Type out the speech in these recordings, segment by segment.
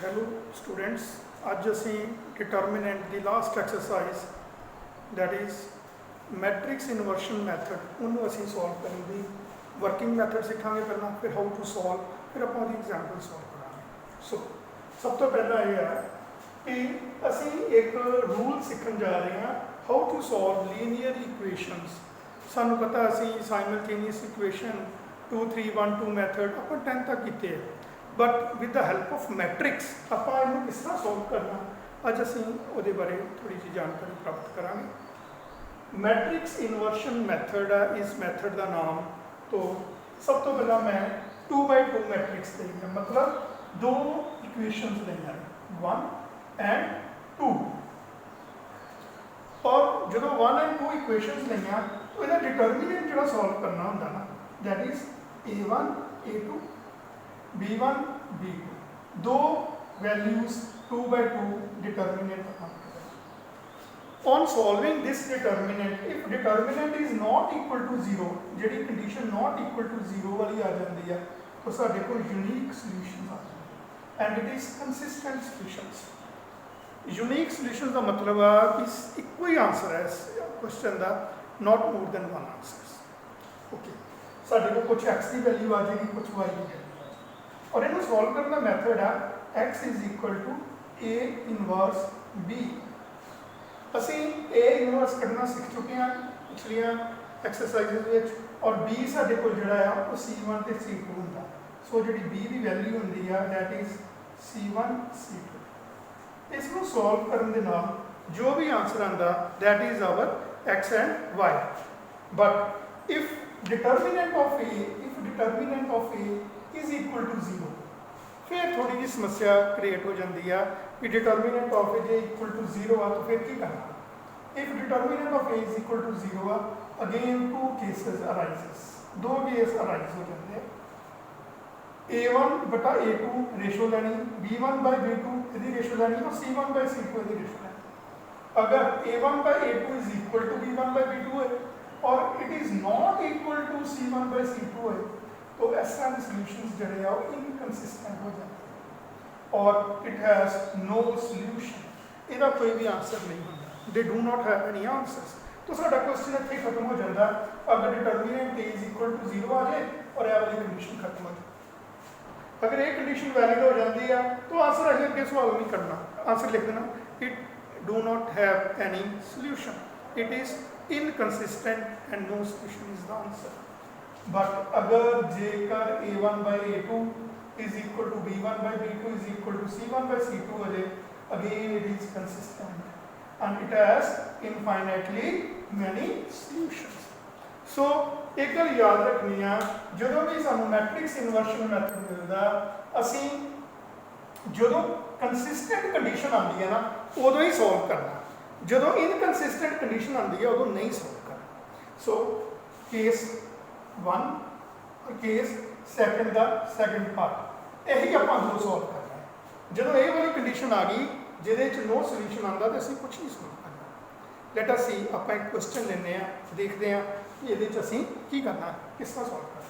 Hello students, अज असी determinant की last exercise that is matrix inversion method उन्होंने असी सॉल्व करने की वर्किंग मैथड सीखांगे पहला, फिर हाउ टू सॉल्व, फिर आप एग्जाम्पल सॉल्व करांगे। सो सब तो पहला यह है कि असी एक रूल सीखन जा रहे हैं how to solve linear equations. सानू पता असी साइमल्टेनियस इक्वेशन 2 3 1 2 मैथड आप 10 तक किए, but with the help of matrix आप इन्हें किस तरह सॉल्व करना, अज असी वो बारे थोड़ी जी जानकारी प्राप्त करांगे। मैट्रिक्स इनवर्शन मैथड है इस मैथड का नाम। तो सब तो पहला मैं 2x2 मैट्रिक्स ली है, मतलब दो इक्वेशनस ली हैं 1 एंड 2, और जो 1 एंड 2 इक्वेशनस ली तो यह डिटर्मिनेंट जो सॉल्व करना होंगे ना, that is a1 a2 b1 b2, दो values 2x2 determinant. On solving this determinant, if determinant is not equal to 0, जी condition not equal to 0 वाली आ जाती है, तो साढ़े को unique solutions आ जाते हैं, and it is consistent solutions। unique solutions का मतलब है कि एक ही आंसर है इस क्वेश्चन का, not more than one answers। Okay, साढ़े को कुछ x की वैल्यू आ जाएगी, कुछ y की वैल्यू आ जाएगी, और इन्हें सॉल्व करने का मैथड है x is equal to a inverse b। असी ए इनवर्स कढ़ना सीख चुके हैं पिछलियां एक्सरसाइज, और बी साढ़े को जोड़ा है वो C1 तो C2 होंगे। सो जी बी की वैल्यू होंगी है दैट इज C1 C2। इसको सॉल्व करने के नाल जो भी आंसर आता that is our X and Y. But if determinant of A is equal to 0, फिर थोड़ी जी समस्या क्रिएट हो जाती है कि डिटर्मिनेंट ऑफ ए जे इक्वल टू 0 आ तो फिर की करना। If determinant of A is equal to 0 आ, अगेन टू केसेस अराइजेस, दो केस अराइज हो जाते हैं। a1 बटा a2 रेशो लेनी, b1 बाय b2 यदि रेशो लेनी, और c1 बाय c2 यदि रेशो लेनी। अगर a1 by a2 is equal to b1 by b2 है और it is not equal to c1 by c2 है, तो इस तरह के सॉल्यूशंस जो है वो इनकंसिस्टेंट हो जाते हैं और इट हैज़ नो सॉल्यूशन, इसका कोई भी आंसर नहीं होता, they do not have any answers. तो साडा क्वेश्चन इत्थे खत्म हो जाता अगर determinant A is equal to 0 आ जाए और यह वाली कंडीशन खत्म हो जाए। अगर ये कंडीशन वैलिड हो जाती है तो आंसर अगर अगे सवाल नहीं करना, आंसर लिख देना it do not have any solution, it is inconsistent and no solution is the answer. But अगर जेकर a1 by a2 is equal to b1 by b2 is equal to c1 by c2 हो जाए, again it is consistent and it has infinitely many solutions। so एक गल याद रखनी है, जो भी सानू मैट्रिक्स इनवर्शन मैथड मिलता असी जो कंसिस्टेंट कंडीशन आती है ना उदों ही सॉल्व करना, जो इनकंसिस्टेंट कंडीशन आती है उदों नहीं सॉल्व करना। सो केस 1 और केस सैकेंड का सैकेंड पार्ट यही आप दो सॉल्व करना है। जो ये वाली कंडीशन आ गई जिदे नो सोल्यूशन आता तो असं कुछ नहीं सॉल्व करना। लेट अस सी आप एक क्वेश्चन लेने देखते हैं कि ये असी की करना है, किस तरह सॉल्व करना है।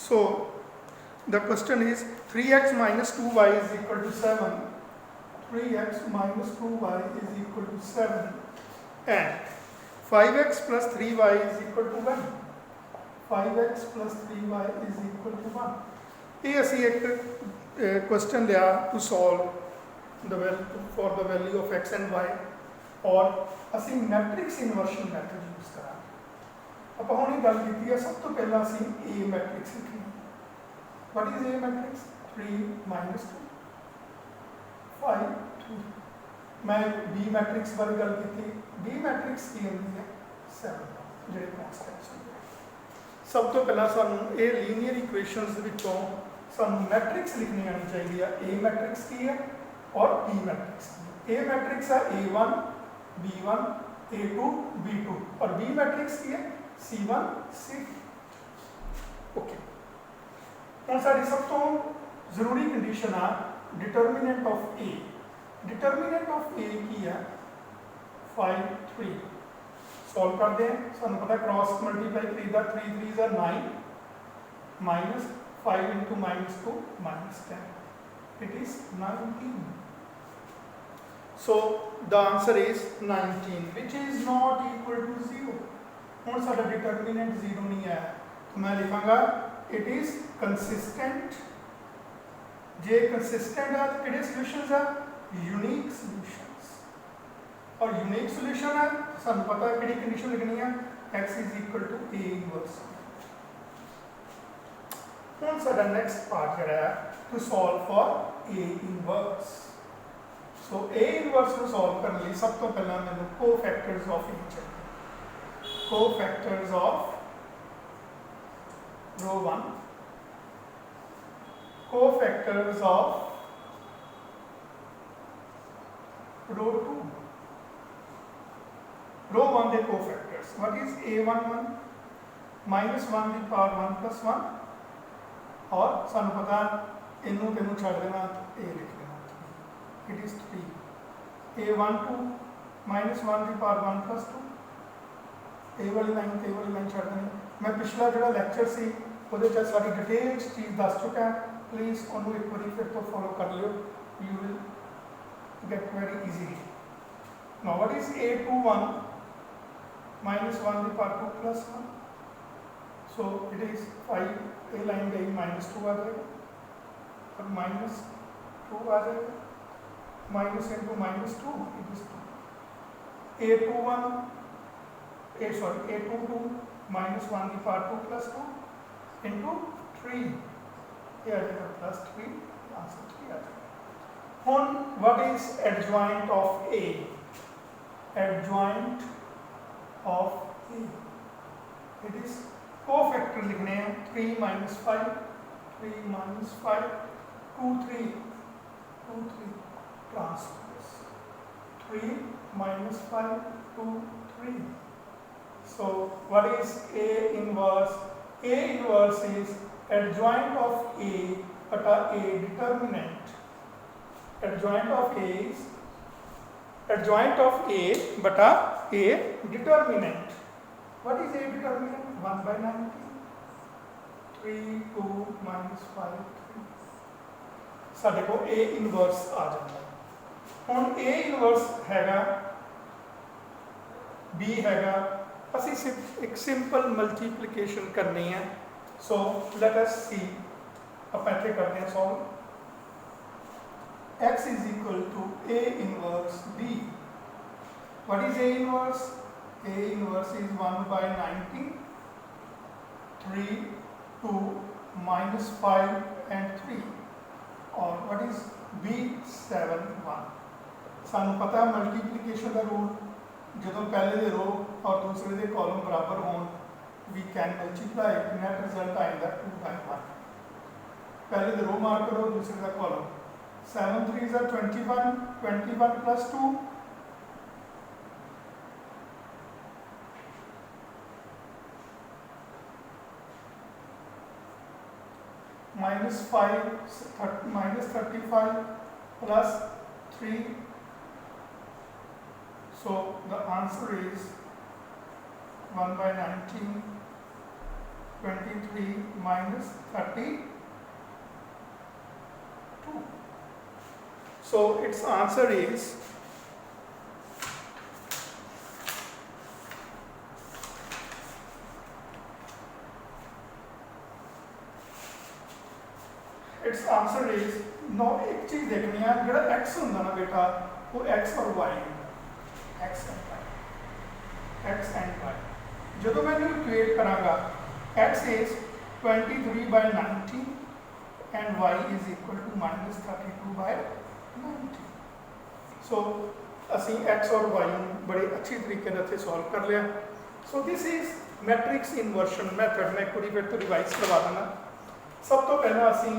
So the question is 3x minus 2y is equal to 7, 3x minus 2y is equal to 7 and 5x plus 3y is equal to 1, 5x plus 3y is equal to 1। ये असी एक क्वेश्चन लिया to solve for the value of x and y, और असी matrix inversion method use करा। आप हमने गल की है सब तो पहला असी ए मैट्रिक्स लिखी। What is A matrix? 3 minus 2 5 2। मैं B मैट्रिक्स बारे गल की, B मैट्रिक्स की होंगी है 7 जो कॉन्स्टेंट्स होंगे। सब तो पहला सानू ये लीनियर इक्वेशंस विचों सानू मैट्रिक्स लिखनी आनी चाहिए। A मैट्रिक्स की है और B मैट्रिक्स की। A मैट्रिक्स है A1 B1 A2 B2 और B मैट्रिक्स की है C1 C2। ओके, हम सारी सब तो जरूरी कंडीशन आ determinant of A determinant of A की है 5 3 सॉल्व करते हैं सानू पता क्रॉस मल्टीप्लाई करीदा 3 3 is 9 minus 5 into minus 2 minus 10 it is 19 so the answer is 19 which is not equal to 0 ਹੁਣ ਸਾਡਾ डिटर्मिनेंट 0 नहीं है तो मैं लिखांगा it is consistent J consistent है तो किहड़े सॉल्यूशंस है यूनिक सॉल्यूशंस और यूनिक सॉल्यूशन है सानू पता है किहड़ी कंडीशन लिखनी है x is equal to a inverse ਹੁਣ ਸਾਡਾ नेक्स्ट पार्ट ਜਿਹੜਾ है to solve for a inverse so a inverse ਨੂੰ solve ਕਰਨ ਲਈ ਸਭ ਤੋਂ ਪਹਿਲਾਂ ਮੈਨੂੰ ਕੋਫੈਕਟਰਸ ਆਫ a ਚਾਹੀਦੇ co-factors of row 1 co-factors of row 2 row 1 the co-factors what is a11 minus 1 the power 1 plus 1 और सानू पता इनू तेनू छड़ देना a लिख देना it is 3 a12 minus 1 the power 1 plus 2 ए वाली लाइन छड़ देनी मैं पिछला जो लैक्चर से वो सारी डिटेल चीज़ दस चुका है प्लीज़ उन्होंने एक बार फिर तो फॉलो कर लियो you will get very easily now what is a21 minus 1 the power 2 plus 1 so it is 5 A line गई -2 आ जाएगा और -2 आ जाएगा minus into -2 it is 2 a21 a22 minus 1 the power 2 plus 2 into 3 ये आ जाएगा plus 3 आंसर 3 आ जाएगा ਹੁਣ what is adjoint of a adjoint of a it is cofactor लिखने हैं 3 minus 5 3 minus 5 2 3 transpose 3 minus 5 2 3 so what is a inverse a inverse is adjoint of a but a determinant adjoint of a is adjoint of a but a determinant what is a determinant 1 by 90 3 2 minus 5 3 ਸਾਡੇ ਕੋਲ a inverse ਆ ਜਾਂਦਾ ਹੁਣ a inverse ਹੈਗਾ b हैगा ਅਸੀਂ ਸਿਰਫ ਇੱਕ ਸਿੰਪਲ ਮਲਟੀਪਲੀਕੇਸ਼ਨ ਕਰਨੀ ਹੈ ਸੋ ਲੈਟ ਅਸ ਸੀ ਆਪਾਂ ਇੱਥੇ ਕਰਦੇ ਹਾਂ solve x is equal to a inverse b what is a inverse is 1 by 90 3 2 minus 5 and 3 or what is b 7 1 ਸਾਨੂੰ ਪਤਾ ਮਲਟੀਪਲੀਕੇਸ਼ਨ ਦਾ ਰੂਲ ਜਦੋਂ ਪਹਿਲੇ ਦੇ रो और दूसरे ਦੇ कॉलम बराबर होन we can multiply net result आएगा 2 by 1 पहले ਦੇ रो मार्क करो दूसरे ਦਾ column 7 3 are 21 21 plus 2 minus 5 minus 35 plus 3 so the answer is 1 by 19 23 minus 32 so its answer is no एक चीज देखनी है जो x होंगे ना बेटा वो x और y x and y जो मैं equate करांगा x is 23 by 90 and y is equal to minus 32 by 90 so असी x और y बड़े अच्छी तरीके से सॉल्व कर लिया so this is matrix inversion method मैं पूरी फिर तो रिवाइज करवा देना सब तो पहला असी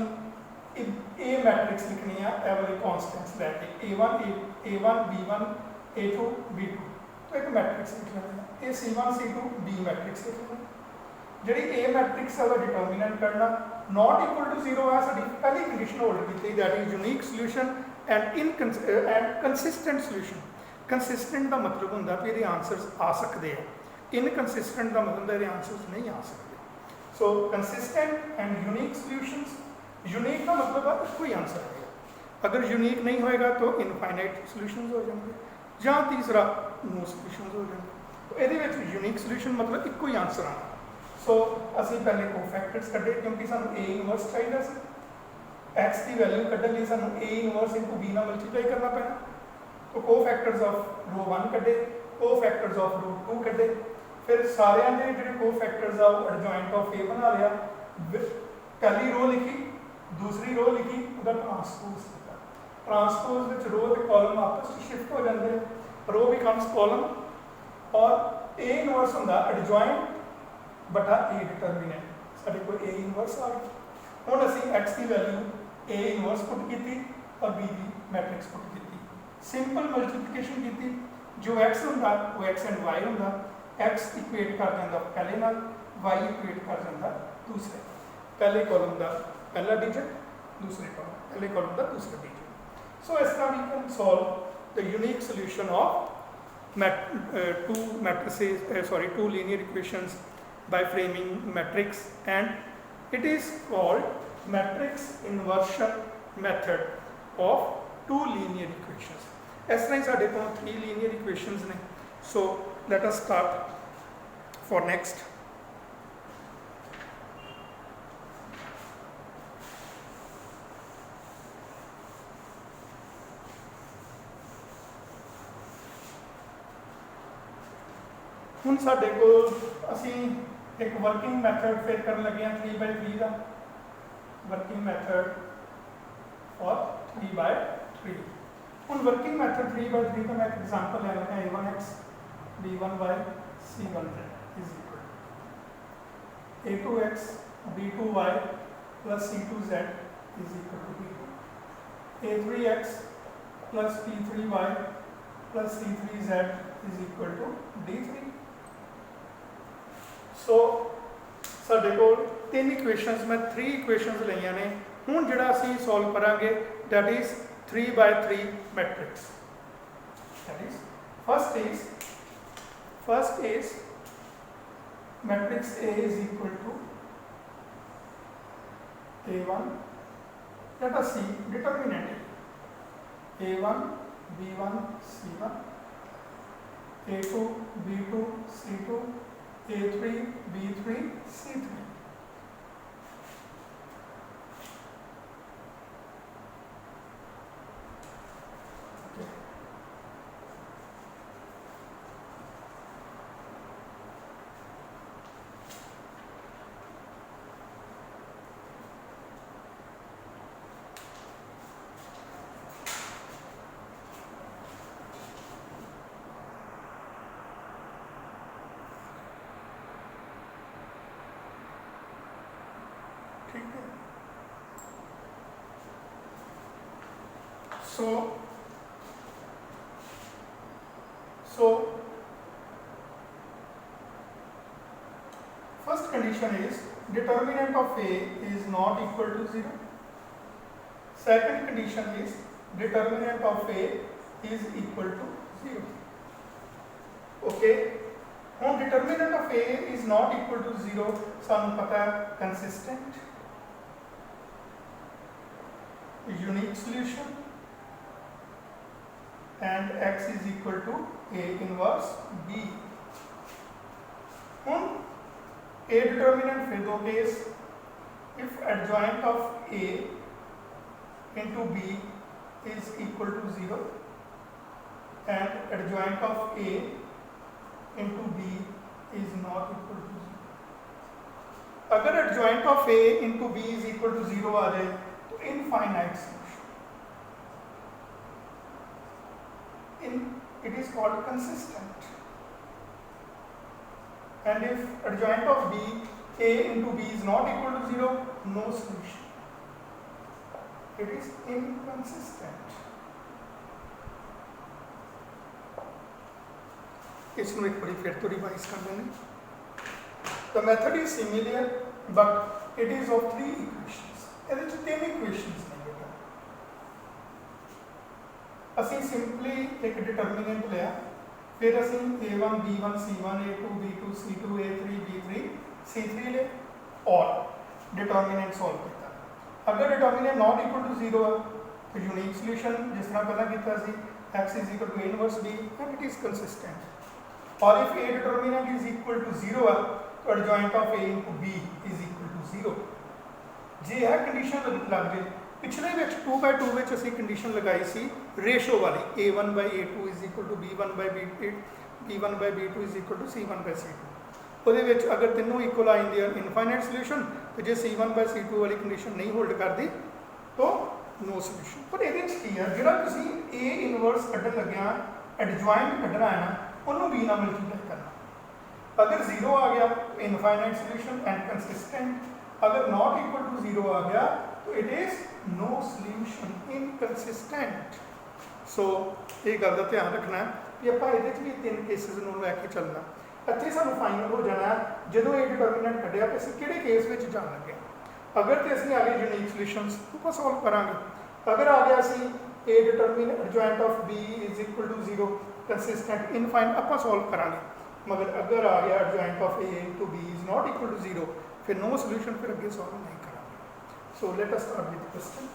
ए मैट्रिक्स लिखनी है ए वाली कॉन्स्टेंट्स लैके a1 b1 a2 b2 तो एक मैट्रिक्स लिख लेना ए c1 c2 b मैट्रिक्स लिख लेना जी ए मैट्रिक्स है डिटर्मिनेंट करना नॉट इक्वल टू जीरो है साडी पहली कंडीशन होल्ड की, that is unique solution and consistent solution. Consistent का मतलब होंगे भी ये आंसर्स आ सकते हैं, इनकंसिस्टेंट का मतलब ये आंसर्स नहीं आ सकते। सो consistent and unique solutions, unique का मतलब है कोई आंसर है, अगर यूनिक नहीं होएगा तो इनफाइनाइट सोल्यूशंस हो जाएंगे, या तीसरा नो सोल्यूशंस हो जाएंगे। तो ये यूनिक सोल्यूशन मतलब एक ही आंसर आना। सो असी पहले कोफैक्टर्स कढ़े क्योंकि सानू ए इनवर्स चाहिए सी, एक्स की वैल्यू कढ़ने लिए सानू ए इनवर्स इंटू बी नाल मल्टीप्लाई करना पैना। तो कोफैक्टर्स ऑफ रो 1 कढ़े, कोफैक्टर्स ऑफ रो 2 कढ़े, फिर सारे के जो कोफैक्टर्स आ एडजॉइंट ऑफ ए बना लिया, पहली रो लिखी, दूसरी रो लिखी, उसका ट्रांसपोज किया, ट्रांसपोज में रो के कॉलम आपस में शिफ्ट हो जाते हैं, रो बिकम्स कॉलम, और ए इनवर्स होंगे एडजॉइंट बटा ए डिटरमिनेंट, साढ़े को ए इनवर्स आ गया। हुण असीं एक्स की वैल्यू ए इनवर्स पुट की और बी की मैट्रिक्स पुट की, सिंपल मल्टीप्लिकेशन की, जो एक्स होंगे वो एक्स एंड वाई होंगे, एक्स इक्वेट कर देंगे पहले नाल, वाई इक्वेट कर देंगे दूसरे, पहले कॉलम का पहला डिजिट, दूसरे कॉलम पहले कॉलम का दूसरा डिजिट। सो इस तरह we can solve the unique solution of two linear equations by framing matrix, and it is called matrix inversion method of two linear equations। इस तरह ही साढ़े को 3 linear equations ने। So let us start for next। ਹੁਣ ਸਾਡੇ ਕੋਲ ਅਸੀਂ एक वर्किंग मैथड फिर कर लगे 3/3 का वर्किंग मैथड और 3/3। हम वर्किंग मैथड 3/3 का मैं एक एग्जांपल ले लगा, a1x b1y c1z is equal a2x b2y plus c2z is equal to b2, a3x plus p3y plus c3z is equal to d3। So साढ़े को 3 इक्वेशनस, मैं 3 इक्वेशनस लिया ने। हुण जिहड़ा असीं सॉल्व करांगे that is 3/3 matrix, that is first is matrix A is equal to A1, let us see determinant A1 B1 C1, A2 B2 C2, A3 B3 C3। So first condition is determinant of A is not equal to 0. Second condition is determinant of A is equal to 0. Okay, now determinant of A is not equal to 0 सानू पता है consistent, unique solution and x is equal to A inverse B। हम A determinant फिर दो case, if adjoint of A into B is equal to 0 and adjoint of A into B is not equal to 0। अगर adjoint of A into B is equal to 0 आ जाए तो infinite solution, it is called consistent, and if adjoint of B A into B is not equal to 0, no solution, it is inconsistent। इसमें एक बड़ी फिर तो revise कर लेंगे। The method is similar but it is of 3 equations ਇਹਦੇ ਚ 3 equations ਨੇ ਬੇਟਾ ਅਸੀਂ ਸਿੰਪਲੀ ਇੱਕ ਡਿਟਰਮੀਨੈਂਟ ਲਿਆ फिर असी a1 b1 c1 a2 b2 c2 a3 b3 c3 ले और डिटर्मिनेंट सॉल्व किया अगर डिटर्मिनेंट नॉट इक्वल टू 0 है तो यूनिक सॉल्यूशन जिस तरह पहला किया सी x is equal to a inverse b and it is consistent और if a determinant is equal to 0 है तो adjoint of a into b is equal to 0 जे है कंडीशन लग गई पिछले 2/2 में असी कंडीशन लगाई सी रेशो वाली a1 by a2 is equal to b1 by b2 b1 by b2 is equal to c1 by c2 ਉਹਦੇ ਵਿੱਚ ਅਗਰ ਤਿੰਨੋਂ ਇਕੁਅਲ ਆ ਜਾਂਦੇ ਹਨ ਇਨਫਾਈਨਾਈਟ ਸੋਲੂਸ਼ਨ ਤੇ ਜੇ c1 by c2 ਵਾਲੀ ਕੰਡੀਸ਼ਨ ਨਹੀਂ ਹੋਲਡ ਕਰਦੀ ਤਾਂ ਨੋ ਸੋਲੂਸ਼ਨ ਪਰ ਇਹਦੇ ਵਿੱਚ ਕੀ ਹੈ ਜਿਹੜਾ ਤੁਸੀਂ a ਇਨਵਰਸ ਕੱਢਣ ਲੱਗਿਆ ਐਡਜੁਆਇੰਟ ਕੱਢਣਾ ਹੈ ਨਾ ਉਹਨੂੰ b ਨਾਲ ਮਲਟੀਪਲਾਈ ਕਰਨਾ ਅਗਰ 0 ਆ ਗਿਆ ਇਨਫਾਈਨਾਈਟ ਸੋਲੂਸ਼ਨ ਐਂਡ ਕੰਸਿਸਟੈਂਟ ਅਗਰ ਨਾਟ ਇਕੁਅਲ ਟੂ 0 ਆ ਗਿਆ तो it is no solution inconsistent so ये गल का ध्यान रखना है कि आप ये भी 3 केसेस लैके चलना इतने सानू फाइनल हो जाना जो ये डिटर्मिनेंट कढ़िया कि असं किहड़े केस में जान लगे अगर तो असं आ गए यूनिक सॉल्यूशंस तो सॉल्व करांगे अगर आ गया असी A determinant adjoint of B is equal to 0 consistent infinite आप सॉल्व करांगे मगर अगर आ गया adjoint of A to B is not equal to 0 फिर नो सॉल्यूशन फिर अगे सॉल्व नहीं करांगे So let us start with the question.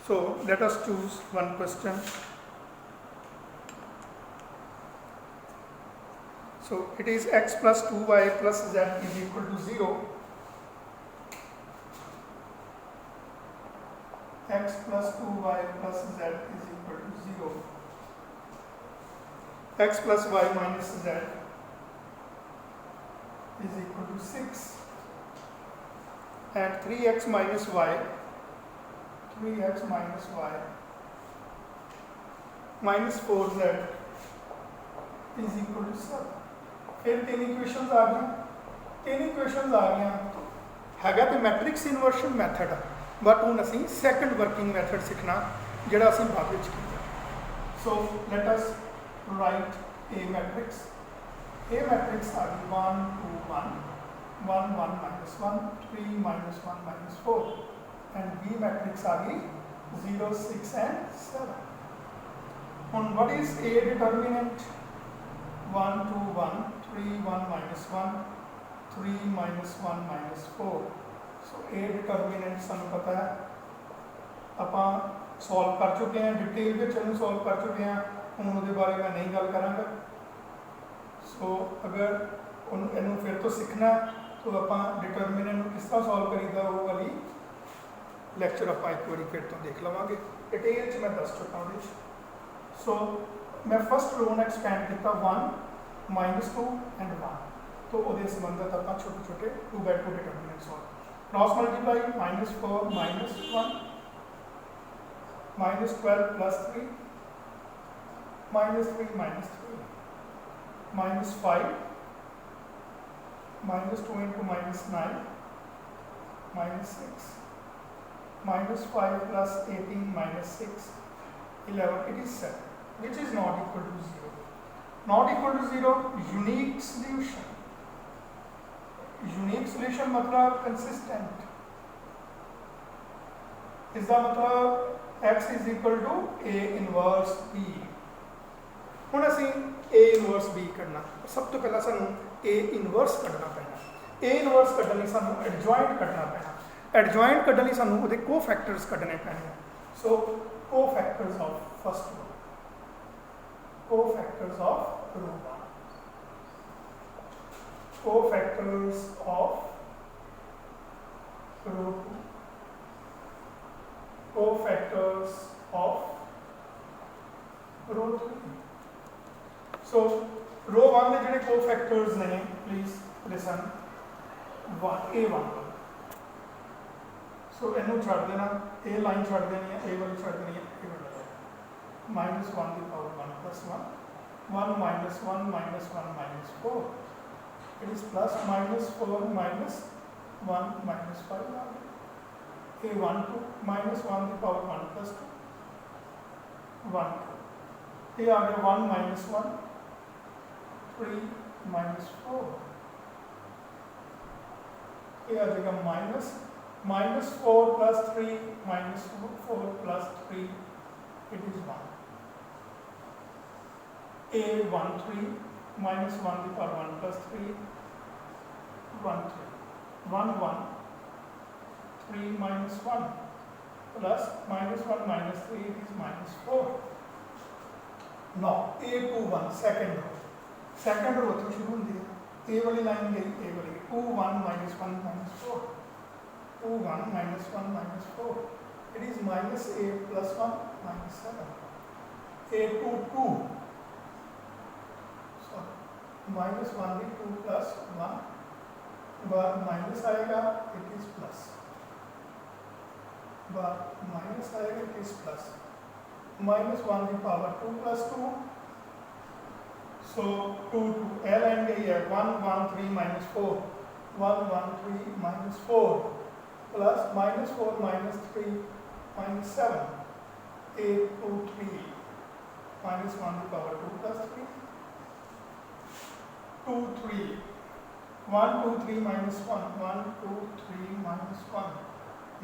So let us choose one question. So it is x plus 2y plus z is equal to 0. X plus 2y plus z is equal to 0. X plus y minus z is equal to 6 and 3x minus y minus 4z is equal to 7 फिर 3 equations आ गई 3 equations आ गई हैगा तो matrix inversion method but हुण असीं second working method सीखना जिहड़ा असीं बाद विच कीता so let us right A matrix A matrix आ गई 1 2 1 1 1 minus 1 3 minus 1 minus 4 and B matrix आ गई 0 6 and 7 on what is A determinant 1 2 1 3 1 minus 1 3 minus 1 minus 4 so A determinant सानू पता है ਆਪਾਂ सॉल्व कर चुके हैं डिटेल में चलू सॉल्व कर चुके हैं हुण उहदे बारे मैं नहीं गल करांगा सो अगर इनू फिर तो सीखना तो आप डिटर्मिनेंट किस तरह सॉल्व करीदा वो वाली लैक्चर आप एक बार फिर तो देख लवेंगे डिटेल मैं दस चुका वो सो मैं फस्ट रो ने एक्सपैंड किया 1 माइनस 2 एंड 1 तो वो संबंधित आप छोटे छोटे 2/2 determinant solve cross multiply -4 -1 -12 +3 -3 -3 -5 -2 into -9 -6 -5 plus 18 -6 11 it is 7 which is not equal to 0 not equal to 0 unique solution मतलब consistent इसका मतलब x is equal to a inverse b ਹੁਣ ਅਸੀਂ a ਇਨਵਰਸ b ਕਰਨਾ ਸਭ ਤੋਂ ਪਹਿਲਾਂ ਸਾਨੂੰ a ਇਨਵਰਸ ਕੱਢਣਾ ਪੈਣਾ a ਇਨਵਰਸ ਕੱਢਣ ਲਈ ਸਾਨੂੰ ਐਡਜੁਆਇੰਟ ਕੱਢਣਾ ਪੈਣਾ ਐਡਜੁਆਇੰਟ ਕੱਢਣ ਲਈ ਸਾਨੂੰ ਉਹਦੇ ਕੋਫੈਕਟਰਸ ਕੱਢਣੇ ਪੈਣੇ so cofactors of first row cofactors of row 1 cofactors of row 2 cofactors of row 3 so row 1 के जोड़े कोफैक्टर्स ने प्लीज लिसन a1 सो इनू छड़ देना ए लाइन छड़ देनी है a वाली छड़ देनी है -1 की power 1 + 1 1 -1 -1 -4 it is plus -4 -1 -5 a1 2 -1 की पावर 1 + 2 1 ये आ गया 1 -1 3 -4 ये आ जाएगा minus 4 plus 3 minus 4 plus 3 it is 1 A13 minus 1 to the power 1 plus 3 1 3 1 1 3 minus 1 plus minus 1 minus 3 it is minus 4. Now A21 second row तो शुरू होती है A वाली लाइन गई A वाली 2 1 minus 1 minus 4 2 1 minus 1 minus 4 it is minus A plus 1 minus 7 A22 minus 1 भी 2 plus 1 बार minus आएगा it is plus bar minus आएगा इट इज प्लस माइनस 1 की पावर 2 प्लस 2 सो 2 2 एल एन गई है 1 1 3 minus 4 1 1 3 minus 4 plus minus 4 minus 3 minus 7 8 2 3 minus 1 की power 2 plus 3 2 3 1 2 3 minus 1 1 2 3 minus 1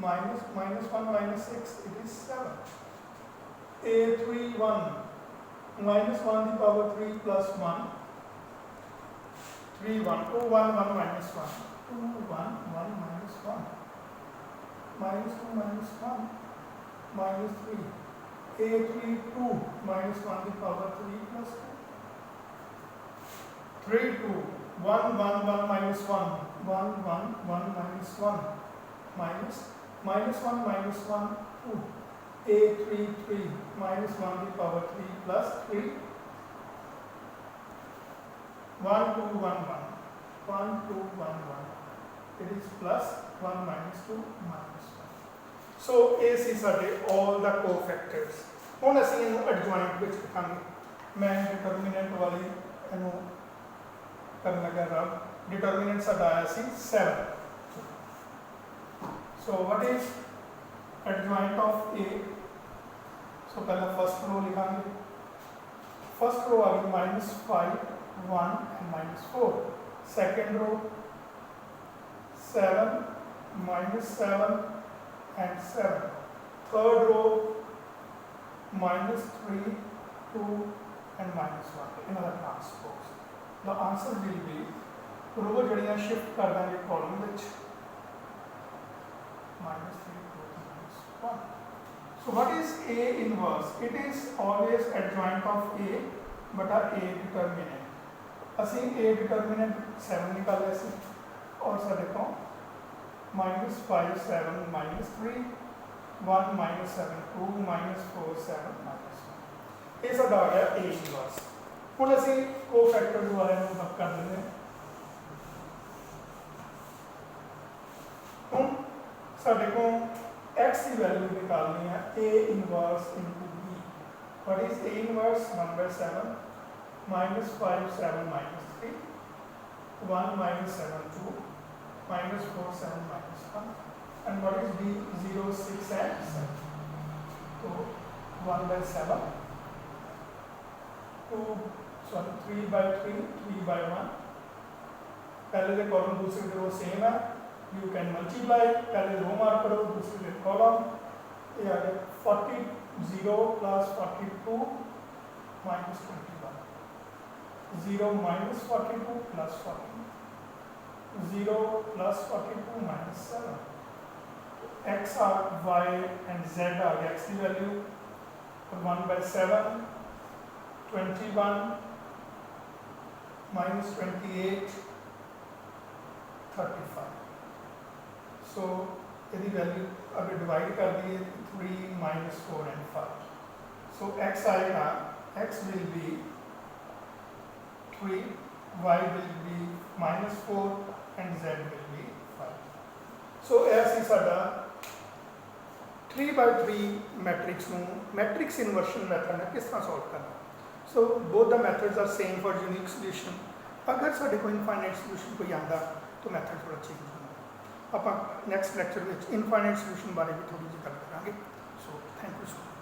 minus 1 minus 6 it is 7 A31 minus 1 the power 3 plus 1 3 1 2 1 1 minus 1 2 1 1 minus 1 minus 2 minus 1 minus 3 A32 minus 1 the power 3 plus 2 3 2 1 1 1 minus 1 1 1 1 minus 1 minus 1 minus 1 2 A3 3 minus 1 the power 3 plus 3 1 2 1 1 1 2 1 1 it is plus 1 minus 2 minus 1 so A ਸੀ ਸਾਡੇ all the cofactors ਹੁਣ ਅਸੀਂ ਇਹਨੂੰ ਐਡਜੁਆਇੰਟ ਵਿੱਚ ਲਿਖਾਂਗੇ ਮੈਂ ਡਿਟਰਮੀਨੈਂਟ ਵਾਲੀ ਇਹਨੂੰ करने लगा रब डिटर्मिनेंट साडा आया सी 7 so what is adjoint of A so पहला फर्स्ट रो लिखांगे फर्स्ट रो आ गई -5 1 and -4 second row 7 -7 and 7 third row -3 2 and -1 another transpose the answer will be row जड़ियां शिफ्ट कर देंगे column which -3 2 -1 so what is A inverse it is always adjoint of A बटा A determinant ਅਸੀਂ A determinant 7 निकाल लिया सी और साडे को -5 7 -3 1 -7 2 -4 7 -1 ये साडा आ गया A inverse ਹੁਣ ਅਸੀਂ ਕੋਫੈक्ਟਰ ਦੁਆਰਾ ਇਹਨੂੰ ਹੱਲ ਕਰ ਦਿੰਦੇ ਹਾਂ ਹੁਣ ਸਾਡੇ ਕੋਲ x ਦੀ ਵੈਲਿਊ ਨਿਕਾਲਣੀ ਹੈ A inverse into B what is A inverse number 7 -5 7 -3 1 -7 2 -4 7 -1 and what is B 0 6 and 7 so 1/7 2 sorry 3/3 3/1 पहले के कॉलम दूसरे के रो सेम है यू कैन मल्टीप्लाई पहले रो मार्क करो दूसरे के कॉलम ये आ गया 40 0 plus 42 minus 21 0 minus 42 plus 40 0 plus 42 minus 7 x are y and z are x की वैल्यू 1/7 21 minus 28 35 so यदि वैल्यू अभी डिवाइड कर दिए 3 -4 and 5 so x आएगा x will be 3 y will be -4 and z will be 5 so ऐसी साडा 3/3 matrix ਨੂੰ matrix inversion method है किस तरह सॉल्व करना so both the methods are same for unique solution अगर साडे कोई इनफाइनाइट सॉल्यूशन कोई आंदा तो मेथड थोड़ा चेंज होगा ਆਪਾਂ ਨੈਕਸਟ ਲੈਕਚਰ ਵਿੱਚ ਇਨਫਾਈਨਾਈਟ ਸੋਲੂਸ਼ਨ ਬਾਰੇ ਵੀ ਥੋੜੀ ਜਿਹੀ ਗੱਲ ਕਰਾਂਗੇ so thank you so much